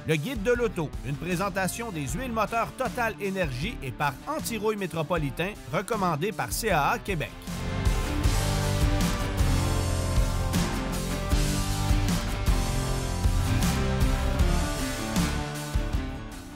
Le guide de l'auto, une présentation des huiles moteurs Total Énergie et par Anti-Rouille Métropolitain, recommandé par CAA Québec.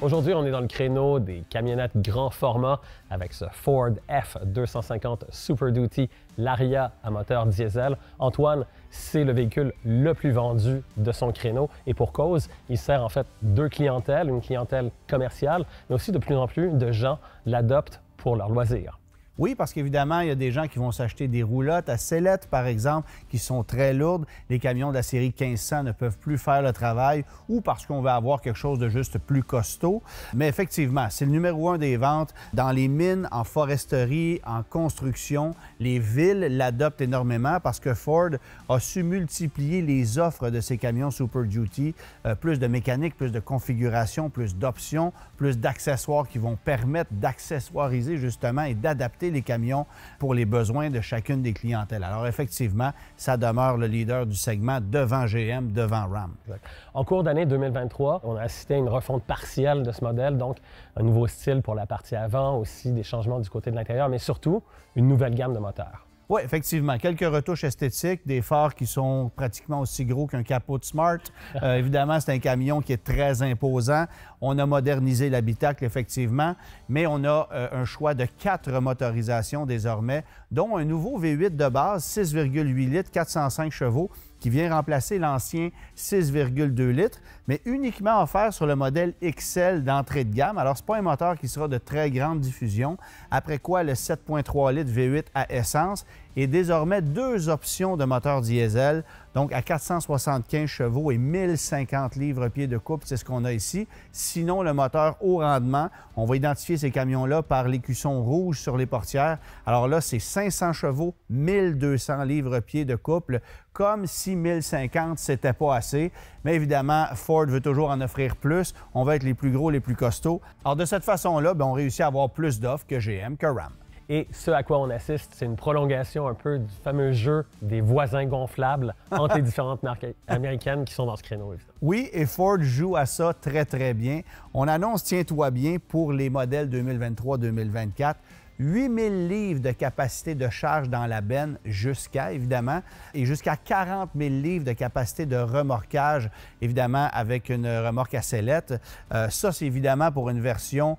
Aujourd'hui, on est dans le créneau des camionnettes grand format avec ce Ford F-250 Super Duty Lariat à moteur diesel. Antoine, c'est le véhicule le plus vendu de son créneau et pour cause, il sert en fait deux clientèles, une clientèle commerciale, mais aussi de plus en plus de gens l'adoptent pour leur loisir. Oui, parce qu'évidemment, il y a des gens qui vont s'acheter des roulottes à sellette, par exemple, qui sont très lourdes. Les camions de la série 1500 ne peuvent plus faire le travail ou parce qu'on veut avoir quelque chose de juste plus costaud. Mais effectivement, c'est le numéro 1 des ventes. Dans les mines, en foresterie, en construction, les villes l'adoptent énormément parce que Ford a su multiplier les offres de ces camions Super Duty. Plus de mécanique, plus de configuration, plus d'options, plus d'accessoires qui vont permettre d'accessoiriser justement et d'adapter les camions pour les besoins de chacune des clientèles. Alors effectivement, ça demeure le leader du segment devant GM, devant Ram. Exact. En cours d'année 2023, on a assisté à une refonte partielle de ce modèle, donc un nouveau style pour la partie avant, aussi des changements du côté de l'intérieur, mais surtout une nouvelle gamme de moteurs. Oui, effectivement. Quelques retouches esthétiques, des phares qui sont pratiquement aussi gros qu'un capot de Smart. Évidemment, c'est un camion qui est très imposant. On a modernisé l'habitacle, effectivement, mais on a un choix de 4 motorisations désormais, dont un nouveau V8 de base, 6,8 litres, 405 chevaux, qui vient remplacer l'ancien 6,2 litres, mais uniquement offert sur le modèle XL d'entrée de gamme. Alors, ce n'est pas un moteur qui sera de très grande diffusion, après quoi le 7,3 litres V8 à essence et désormais 2 options de moteur diesel, donc à 475 chevaux et 1050 livres-pieds de couple, c'est ce qu'on a ici. Sinon, le moteur haut rendement, on va identifier ces camions-là par l'écusson rouge sur les portières. Alors là, c'est 500 chevaux, 1200 livres-pieds de couple, comme si 1050, c'était pas assez. Mais évidemment, Ford veut toujours en offrir plus. On va être les plus gros, les plus costauds. Alors de cette façon-là, on réussit à avoir plus d'offres que GM, que Ram. Et ce à quoi on assiste, c'est une prolongation un peu du fameux jeu des voisins gonflables entre les différentes marques américaines qui sont dans ce créneau, évidemment. Oui, et Ford joue à ça très, très bien. On annonce, tiens-toi bien, pour les modèles 2023-2024, 8000 livres de capacité de charge dans la benne jusqu'à, évidemment, et jusqu'à 40 000 livres de capacité de remorquage, évidemment, avec une remorque à sellette. Ça, c'est évidemment pour une version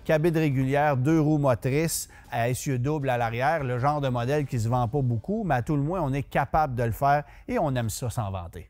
cabine régulière, 2 roues motrices, à essieu double à l'arrière, le genre de modèle qui ne se vend pas beaucoup, mais à tout le moins, on est capable de le faire et on aime ça s'en vanter.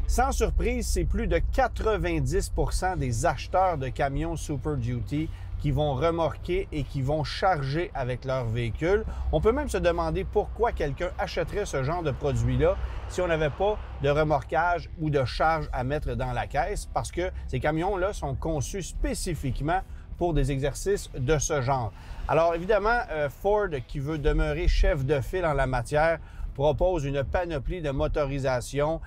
Sans surprise, c'est plus de 90 % des acheteurs de camions Super Duty qui vont remorquer et qui vont charger avec leur véhicule. On peut même se demander pourquoi quelqu'un achèterait ce genre de produit-là si on n'avait pas de remorquage ou de charge à mettre dans la caisse, parce que ces camions-là sont conçus spécifiquement pour des exercices de ce genre. Alors évidemment, Ford, qui veut demeurer chef de file en la matière, propose une panoplie de motorisation,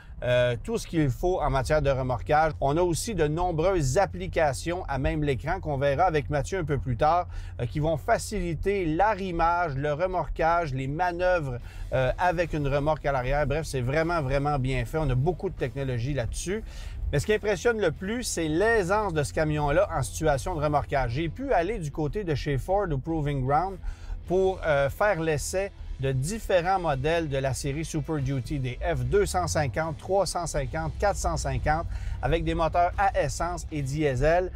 tout ce qu'il faut en matière de remorquage. On a aussi de nombreuses applications à même l'écran qu'on verra avec Mathieu un peu plus tard, qui vont faciliter l'arrimage, le remorquage, les manœuvres avec une remorque à l'arrière. Bref, c'est vraiment, vraiment bien fait. On a beaucoup de technologie là-dessus. Mais ce qui impressionne le plus, c'est l'aisance de ce camion-là en situation de remorquage. J'ai pu aller du côté de chez Ford au Proving Ground pour faire l'essai de différents modèles de la série Super Duty, des F-250, 350, 450, avec des moteurs à essence et diesel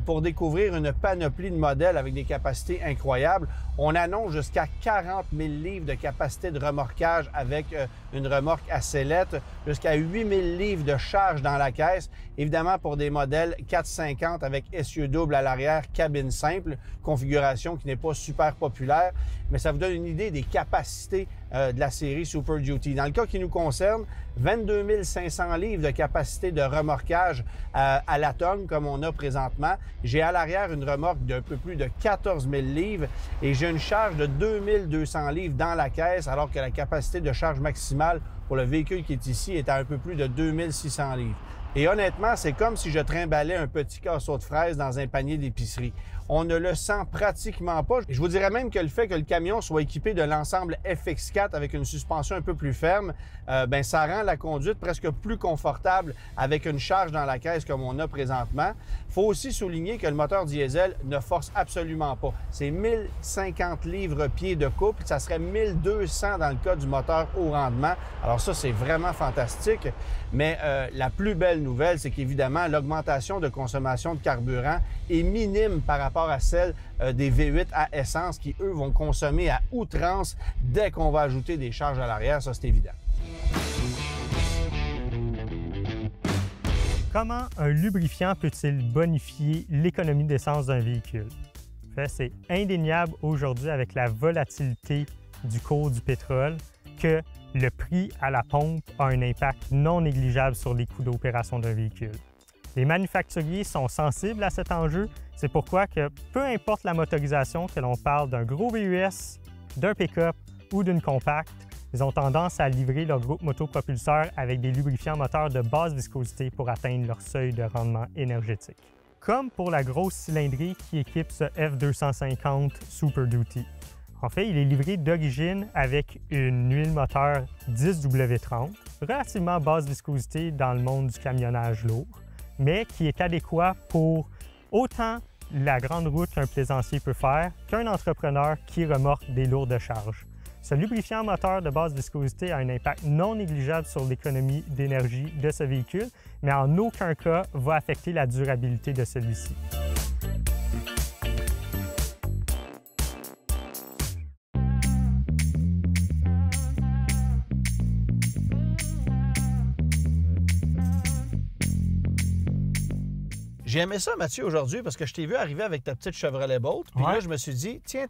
pour découvrir une panoplie de modèles avec des capacités incroyables. On annonce jusqu'à 40 000 livres de capacité de remorquage avec une remorque à sellette, jusqu'à 8 000 livres de charge dans la caisse. Évidemment, pour des modèles 450 avec essieu double à l'arrière, cabine simple, configuration qui n'est pas super populaire, mais ça vous donne une idée des capacités de la série Super Duty. Dans le cas qui nous concerne, 22 500 livres de capacité de remorquage à la tonne, comme on a présentement. J'ai à l'arrière une remorque d'un peu plus de 14 000 livres et j'ai une charge de 2200 livres dans la caisse, alors que la capacité de charge maximale pour le véhicule qui est ici est à un peu plus de 2600 livres. Et honnêtement, c'est comme si je trimballais un petit casseau de fraises dans un panier d'épicerie. On ne le sent pratiquement pas. Je vous dirais même que le fait que le camion soit équipé de l'ensemble FX4 avec une suspension un peu plus ferme, ça rend la conduite presque plus confortable avec une charge dans la caisse comme on a présentement. Il faut aussi souligner que le moteur diesel ne force absolument pas. C'est 1050 livres-pieds de couple. Ça serait 1200 dans le cas du moteur haut rendement. Alors ça, c'est vraiment fantastique. Mais la plus belle nouvelle, c'est qu'évidemment, l'augmentation de consommation de carburant est minime par rapport à celle des V8 à essence qui, eux, vont consommer à outrance dès qu'on va ajouter des charges à l'arrière. Ça, c'est évident. Comment un lubrifiant peut-il bonifier l'économie d'essence d'un véhicule? En fait, c'est indéniable aujourd'hui avec la volatilité du cours du pétrole que le prix à la pompe a un impact non négligeable sur les coûts d'opération d'un véhicule. Les manufacturiers sont sensibles à cet enjeu. C'est pourquoi que peu importe la motorisation, que l'on parle d'un gros VUS, d'un pick-up ou d'une compacte, ils ont tendance à livrer leur groupe motopropulseur avec des lubrifiants moteurs de basse viscosité pour atteindre leur seuil de rendement énergétique. Comme pour la grosse cylindrée qui équipe ce F250 Super Duty. En fait, il est livré d'origine avec une huile moteur 10W30, relativement basse viscosité dans le monde du camionnage lourd, mais qui est adéquat pour autant la grande route qu'un plaisancier peut faire qu'un entrepreneur qui remorque des lourdes charges. Ce lubrifiant moteur de basse viscosité a un impact non négligeable sur l'économie d'énergie de ce véhicule, mais en aucun cas va affecter la durabilité de celui-ci. J'ai aimé ça, Mathieu, aujourd'hui, parce que je t'ai vu arriver avec ta petite Chevrolet Bolt. Puis là, je me suis dit, tiens,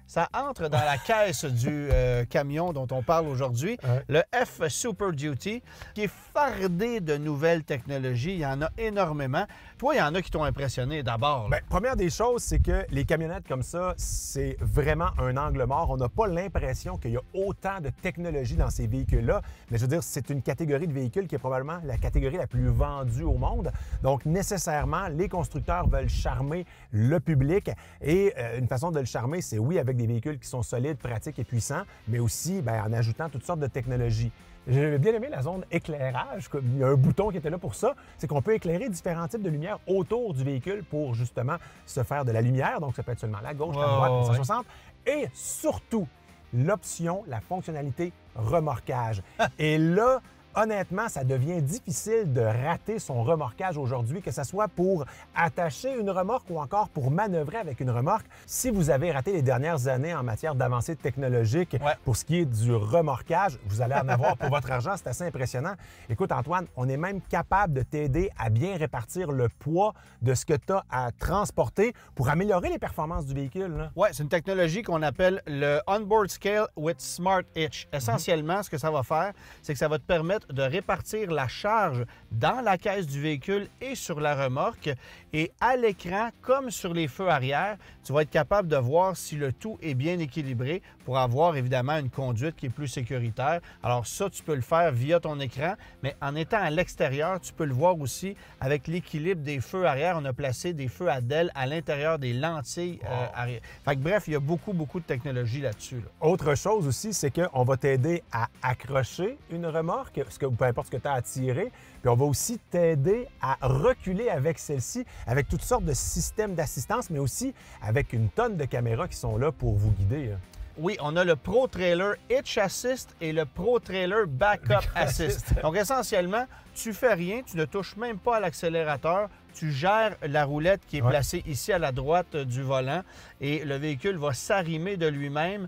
ça entre dans la caisse du camion dont on parle aujourd'hui, le F Super Duty, qui est fardé de nouvelles technologies. Il y en a énormément. Toi, il y en a qui t'ont impressionné d'abord. Bien, première des choses, c'est que les camionnettes comme ça, c'est vraiment un angle mort. On n'a pas l'impression qu'il y a autant de technologie dans ces véhicules-là. Mais je veux dire, c'est une catégorie de véhicules qui est probablement la catégorie la plus vendue au monde. Donc, nécessairement, les constructeurs veulent charmer le public. Et une façon de le charmer, c'est oui, avec des véhicules qui sont solides, pratiques et puissants, mais aussi en ajoutant toutes sortes de technologies. J'ai bien aimé la zone éclairage. Il y a un bouton qui était là pour ça. C'est qu'on peut éclairer différents types de lumière autour du véhicule pour justement se faire de la lumière. Donc, ça peut être seulement la gauche, la droite, 360. Et surtout, l'option, la fonctionnalité remorquage. Et là, honnêtement, ça devient difficile de rater son remorquage aujourd'hui, que ce soit pour attacher une remorque ou encore pour manœuvrer avec une remorque. Si vous avez raté les dernières années en matière d'avancée technologique pour ce qui est du remorquage, vous allez en avoir pour votre argent. C'est assez impressionnant. Écoute, Antoine, on est même capable de t'aider à bien répartir le poids de ce que tu as à transporter pour améliorer les performances du véhicule. Oui, c'est une technologie qu'on appelle le Onboard Scale with Smart Hitch. Essentiellement, ce que ça va faire, c'est que ça va te permettre de répartir la charge dans la caisse du véhicule et sur la remorque. Et à l'écran, comme sur les feux arrière, tu vas être capable de voir si le tout est bien équilibré pour avoir évidemment une conduite qui est plus sécuritaire. Alors ça, tu peux le faire via ton écran, mais en étant à l'extérieur, tu peux le voir aussi avec l'équilibre des feux arrière. On a placé des feux à DEL à l'intérieur des lentilles arrière. Fait que, bref, il y a beaucoup de technologie là-dessus. Autre chose aussi, c'est qu'on va t'aider à accrocher une remorque, peu importe ce que tu as à tirer. Puis on va aussi t'aider à reculer avec celle-ci, avec toutes sortes de systèmes d'assistance, mais aussi avec une tonne de caméras qui sont là pour vous guider. Oui, on a le Pro Trailer Hitch Assist et le Pro Trailer Backup Assist. Donc, essentiellement, tu fais rien, tu ne touches même pas à l'accélérateur, tu gères la roulette qui est placée ici à la droite du volant et le véhicule va s'arrimer de lui-même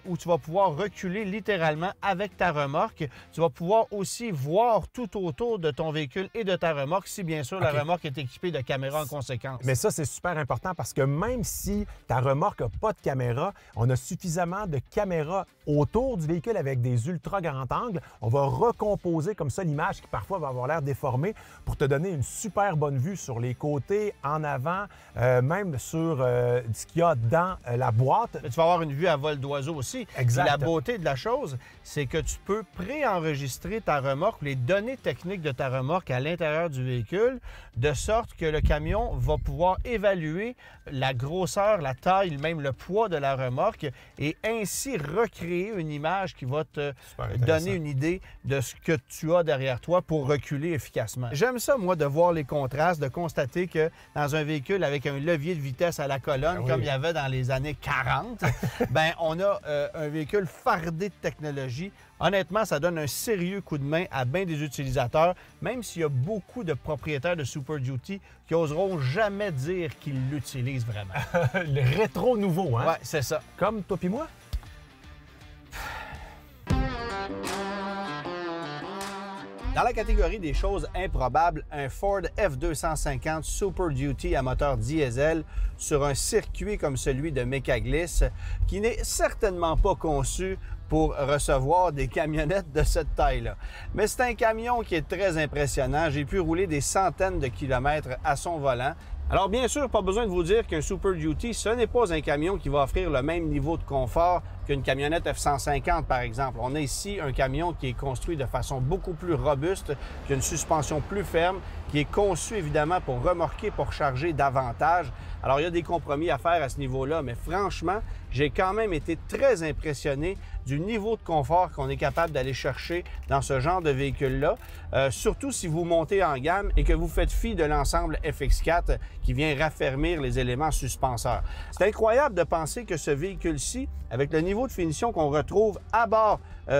où tu vas pouvoir reculer littéralement avec ta remorque. Tu vas pouvoir aussi voir tout autour de ton véhicule et de ta remorque si bien sûr la remorque est équipée de caméras en conséquence. Mais ça, c'est super important parce que même si ta remorque n'a pas de caméra, on a suffisamment de caméras autour du véhicule avec des ultra grands angles. On va recomposer comme ça l'image qui parfois va avoir l'air déformée pour te donner une super bonne vue sur les côtés, en avant, même sur ce qu'il y a dans la boîte. Tu vas avoir une vue à vol d'oiseau aussi. Exact. La beauté de la chose, c'est que tu peux préenregistrer ta remorque, les données techniques de ta remorque à l'intérieur du véhicule, de sorte que le camion va pouvoir évaluer la grosseur, la taille, même le poids de la remorque et ainsi recréer une image qui va te donner une idée de ce que tu as derrière toi pour reculer efficacement. J'aime ça, moi, de voir les contrastes, de constater que dans un véhicule avec un levier de vitesse à la colonne, comme il y avait dans les années 40, ben on a un véhicule fardé de technologie. Honnêtement, ça donne un sérieux coup de main à bien des utilisateurs, même s'il y a beaucoup de propriétaires de Super Duty qui oseront jamais dire qu'ils l'utilisent vraiment. Le rétro nouveau, hein? Ouais, c'est ça. Comme toi puis moi? Dans la catégorie des choses improbables, un Ford F250 Super Duty à moteur diesel sur un circuit comme celui de Mecaglis, qui n'est certainement pas conçu pour recevoir des camionnettes de cette taille-là. Mais c'est un camion qui est très impressionnant. J'ai pu rouler des centaines de kilomètres à son volant. Alors bien sûr, pas besoin de vous dire qu'un Super Duty, ce n'est pas un camion qui va offrir le même niveau de confort qu'une camionnette F150, par exemple. On a ici un camion qui est construit de façon beaucoup plus robuste, qui a une suspension plus ferme, qui est conçu évidemment pour remorquer, pour charger davantage. Alors il y a des compromis à faire à ce niveau-là, mais franchement, j'ai quand même été très impressionné du niveau de confort qu'on est capable d'aller chercher dans ce genre de véhicule-là, surtout si vous montez en gamme et que vous faites fi de l'ensemble FX4 qui vient raffermir les éléments suspenseurs. C'est incroyable de penser que ce véhicule-ci, avec le niveau de finition qu'on retrouve à bord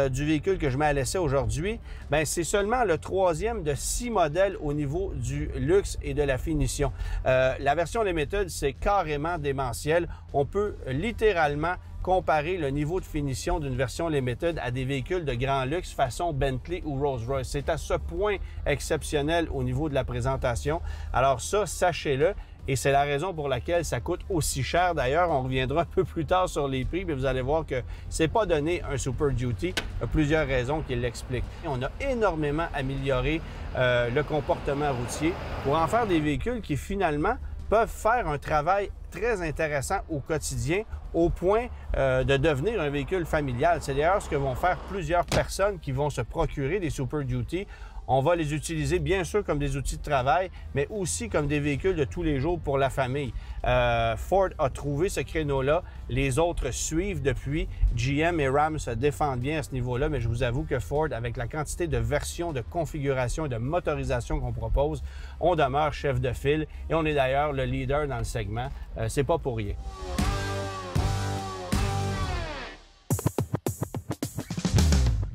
du véhicule que je mets à l'essai aujourd'hui, bien, c'est seulement le 3e de 6 modèles au niveau du luxe et de la finition. La version Limited, c'est carrément démentiel. On peut littéralement comparer le niveau de finition d'une version Limited à des véhicules de grand luxe façon Bentley ou Rolls-Royce. C'est à ce point exceptionnel au niveau de la présentation. Alors ça, sachez-le. Et c'est la raison pour laquelle ça coûte aussi cher. D'ailleurs, on reviendra un peu plus tard sur les prix, mais vous allez voir que c'est pas donné un Super Duty. Il y a plusieurs raisons qui l'expliquent. On a énormément amélioré le comportement routier pour en faire des véhicules qui finalement peuvent faire un travail très intéressant au quotidien au point de devenir un véhicule familial. C'est d'ailleurs ce que vont faire plusieurs personnes qui vont se procurer des Super Duty. On va les utiliser bien sûr comme des outils de travail, mais aussi comme des véhicules de tous les jours pour la famille. Ford a trouvé ce créneau-là. Les autres suivent depuis. GM et Ram se défendent bien à ce niveau-là, mais je vous avoue que Ford, avec la quantité de versions, de configurations et de motorisation qu'on propose, on demeure chef de file et on est d'ailleurs le leader dans le segment. C'est pas pour rien.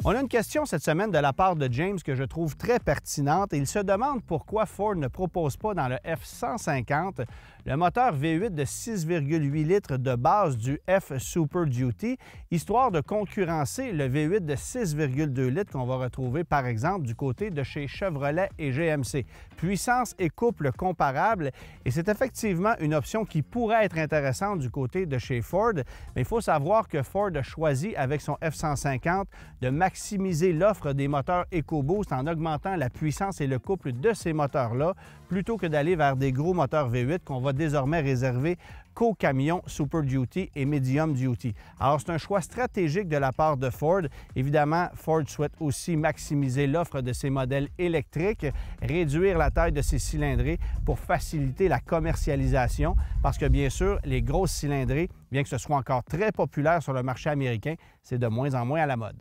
On a une question cette semaine de la part de James que je trouve très pertinente. Il se demande pourquoi Ford ne propose pas dans le F150 le moteur V8 de 6,8 litres de base du F Super Duty, histoire de concurrencer le V8 de 6,2 litres qu'on va retrouver par exemple du côté de chez Chevrolet et GMC. Puissance et couple comparables et c'est effectivement une option qui pourrait être intéressante du côté de chez Ford, mais il faut savoir que Ford a choisi avec son F150 de maximiser l'offre des moteurs EcoBoost en augmentant la puissance et le couple de ces moteurs-là plutôt que d'aller vers des gros moteurs V8 qu'on va désormais réserver qu'aux camions Super Duty et Medium Duty. Alors, c'est un choix stratégique de la part de Ford. Évidemment, Ford souhaite aussi maximiser l'offre de ses modèles électriques, réduire la taille de ses cylindrées pour faciliter la commercialisation parce que, bien sûr, les grosses cylindrées, bien que ce soit encore très populaire sur le marché américain, c'est de moins en moins à la mode.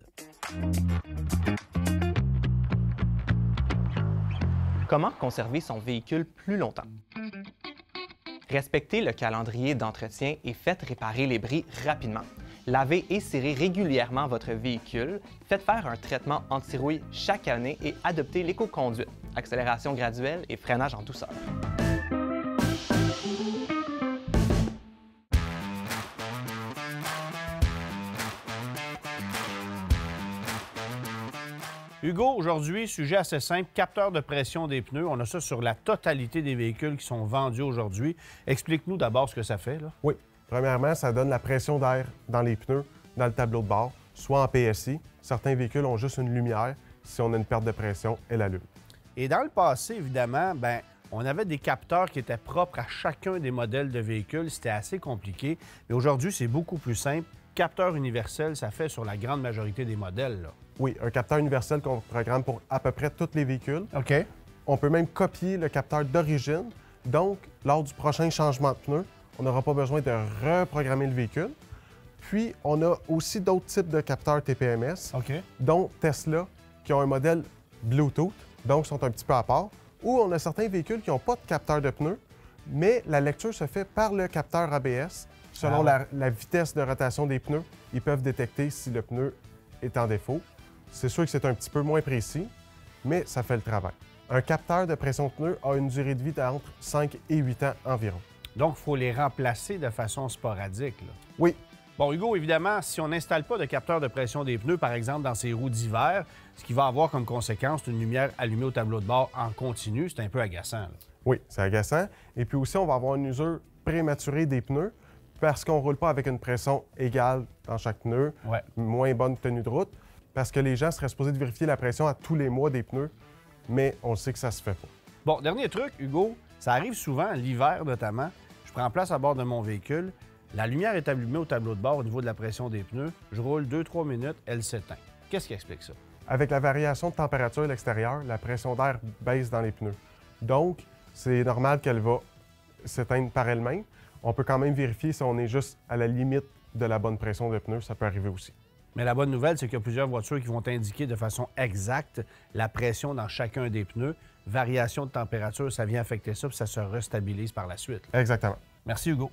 Comment conserver son véhicule plus longtemps? Respectez le calendrier d'entretien et faites réparer les bris rapidement. Lavez et cirez régulièrement votre véhicule, faites faire un traitement anti-rouille chaque année et adoptez l'éco-conduite, accélération graduelle et freinage en douceur. Hugo, aujourd'hui, sujet assez simple, capteur de pression des pneus. On a ça sur la totalité des véhicules qui sont vendus aujourd'hui. Explique-nous d'abord ce que ça fait, là. Oui. Premièrement, ça donne la pression d'air dans les pneus, dans le tableau de bord, soit en PSI. Certains véhicules ont juste une lumière. Si on a une perte de pression, elle allume. Et dans le passé, évidemment, on avait des capteurs qui étaient propres à chacun des modèles de véhicules. C'était assez compliqué. Mais aujourd'hui, c'est beaucoup plus simple. Capteur universel, ça fait sur la grande majorité des modèles, là. Oui, un capteur universel qu'on programme pour à peu près tous les véhicules. OK. On peut même copier le capteur d'origine. Donc, lors du prochain changement de pneu, on n'aura pas besoin de reprogrammer le véhicule. Puis, on a aussi d'autres types de capteurs TPMS, OK. dont Tesla, qui ont un modèle Bluetooth, donc sont un petit peu à part. Ou on a certains véhicules qui n'ont pas de capteur de pneu, mais la lecture se fait par le capteur ABS. Selon la vitesse de rotation des pneus, ils peuvent détecter si le pneu est en défaut. C'est sûr que c'est un petit peu moins précis, mais ça fait le travail. Un capteur de pression de pneu a une durée de vie d'entre 5 et 8 ans environ. Donc, il faut les remplacer de façon sporadique, là. Oui. Bon, Hugo, évidemment, si on n'installe pas de capteur de pression des pneus, par exemple, dans ces roues d'hiver, ce qui va avoir comme conséquence une lumière allumée au tableau de bord en continu, c'est un peu agaçant, là. Oui, c'est agaçant. Et puis aussi, on va avoir une usure prématurée des pneus parce qu'on ne roule pas avec une pression égale dans chaque pneu, Ouais. moins bonne tenue de route, parce que les gens seraient supposés de vérifier la pression à tous les mois des pneus, mais on sait que ça se fait pas. Bon, dernier truc, Hugo, ça arrive souvent, l'hiver notamment. Je prends place à bord de mon véhicule, la lumière est allumée au tableau de bord au niveau de la pression des pneus, je roule 2-3 minutes, elle s'éteint. Qu'est-ce qui explique ça? Avec la variation de température à l'extérieur, la pression d'air baisse dans les pneus. Donc, c'est normal qu'elle va s'éteindre par elle-même. On peut quand même vérifier si on est juste à la limite de la bonne pression de pneus, ça peut arriver aussi. Mais la bonne nouvelle, c'est qu'il y a plusieurs voitures qui vont indiquer de façon exacte la pression dans chacun des pneus. Variation de température, ça vient affecter ça, puis ça se restabilise par la suite. Exactement. Merci, Hugo.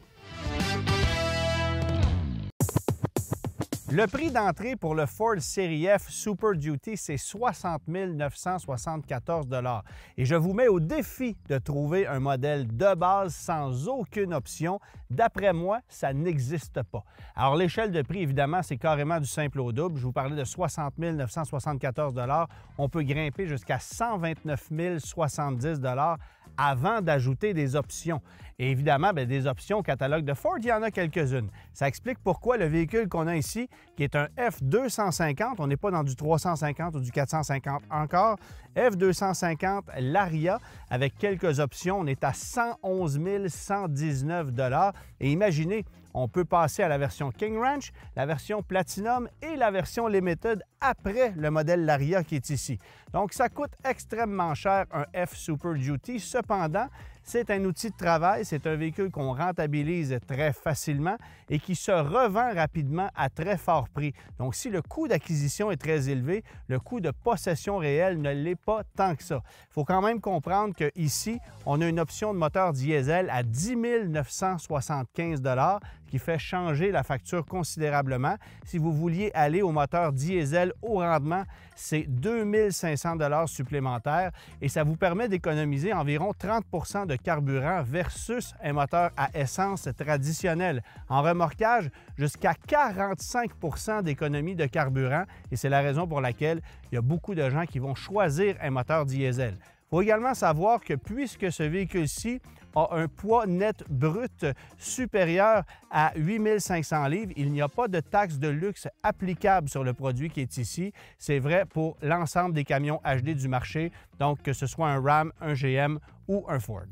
Le prix d'entrée pour le Ford Série F Super Duty, c'est 60 974 $. Et je vous mets au défi de trouver un modèle de base sans aucune option. D'après moi, ça n'existe pas. Alors, l'échelle de prix, évidemment, c'est carrément du simple au double. Je vous parlais de 60 974 $. On peut grimper jusqu'à 129 070 $ avant d'ajouter des options. Et évidemment, bien, des options au catalogue de Ford, il y en a quelques-unes. Ça explique pourquoi le véhicule qu'on a ici, qui est un F250, on n'est pas dans du 350 ou du 450 encore, F250 Laria, avec quelques options, on est à 111 119 $. Et imaginez, on peut passer à la version King Ranch, la version Platinum et la version Limited après le modèle Laria qui est ici. Donc, ça coûte extrêmement cher un F Super Duty. Cependant, c'est un outil de travail, c'est un véhicule qu'on rentabilise très facilement et qui se revend rapidement à très fort prix. Donc, si le coût d'acquisition est très élevé, le coût de possession réel ne l'est pas tant que ça. Il faut quand même comprendre qu'ici, on a une option de moteur diesel à 10 975 $, qui fait changer la facture considérablement. Si vous vouliez aller au moteur diesel haut rendement, c'est 2 500 $ supplémentaires et ça vous permet d'économiser environ 30 % de carburant versus un moteur à essence traditionnel. En remorquage, jusqu'à 45 % d'économie de carburant et c'est la raison pour laquelle il y a beaucoup de gens qui vont choisir un moteur diesel. Il faut également savoir que puisque ce véhicule-ci a un poids net brut supérieur à 8 500 livres, il n'y a pas de taxe de luxe applicable sur le produit qui est ici. C'est vrai pour l'ensemble des camions HD du marché, donc que ce soit un Ram, un GM ou un Ford.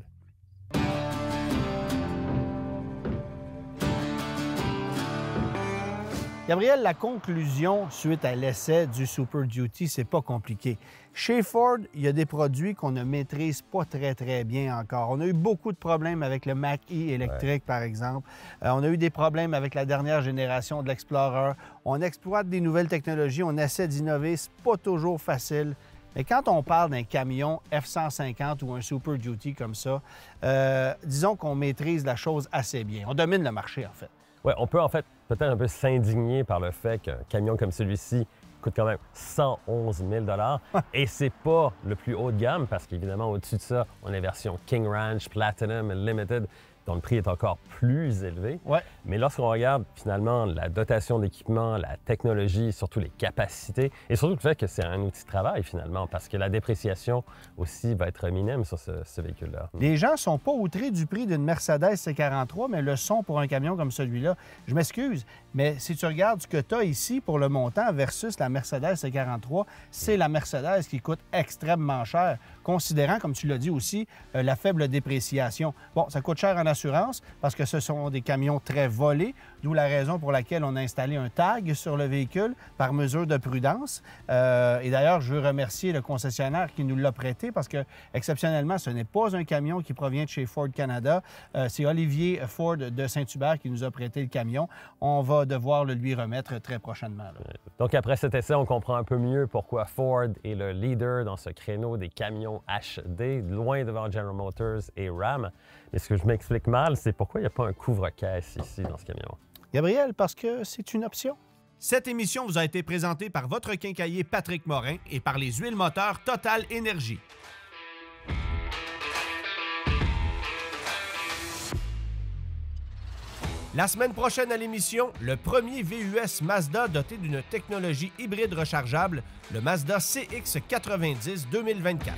Gabriel, la conclusion suite à l'essai du Super Duty, c'est pas compliqué. Chez Ford, il y a des produits qu'on ne maîtrise pas très bien encore. On a eu beaucoup de problèmes avec le Mach-E électrique, par exemple. On a eu des problèmes avec la dernière génération de l'Explorer. On exploite des nouvelles technologies, on essaie d'innover, c'est pas toujours facile. Mais quand on parle d'un camion F-150 ou un Super Duty comme ça, disons qu'on maîtrise la chose assez bien. On domine le marché, en fait. Oui, on peut en fait peut-être un peu s'indigner par le fait qu'un camion comme celui-ci coûte quand même 111 000 $ et c'est pas le plus haut de gamme parce qu'évidemment, au-dessus de ça, on a la version King Ranch, Platinum et Limited dont le prix est encore plus élevé. Ouais. Mais lorsqu'on regarde finalement la dotation d'équipement, la technologie, surtout les capacités et surtout le fait que c'est un outil de travail finalement parce que la dépréciation aussi va être minime sur ce véhicule-là. Les gens ne sont pas outrés du prix d'une Mercedes C43, mais le sont pour un camion comme celui-là. Je m'excuse, mais si tu regardes ce que tu as ici pour le montant versus la Mercedes C43, c'est la Mercedes qui coûte extrêmement cher. considérant, comme tu l'as dit aussi, la faible dépréciation. Bon, ça coûte cher en assurance parce que ce sont des camions très volés, d'où la raison pour laquelle on a installé un tag sur le véhicule par mesure de prudence. Et d'ailleurs, je veux remercier le concessionnaire qui nous l'a prêté parce que, exceptionnellement, ce n'est pas un camion qui provient de chez Ford Canada. C'est Olivier Ford de Saint-Hubert qui nous a prêté le camion. On va devoir le lui remettre très prochainement. Là. Donc, après cet essai, on comprend un peu mieux pourquoi Ford est le leader dans ce créneau des camions HD, loin devant General Motors et Ram. Mais ce que je m'explique mal, c'est pourquoi il n'y a pas un couvre-caisse ici dans ce camion. Gabriel, parce que c'est une option. Cette émission vous a été présentée par votre quincailler Patrick Morin et par les huiles moteurs Total Énergie. La semaine prochaine à l'émission, le premier VUS Mazda doté d'une technologie hybride rechargeable, le Mazda CX-90 2024.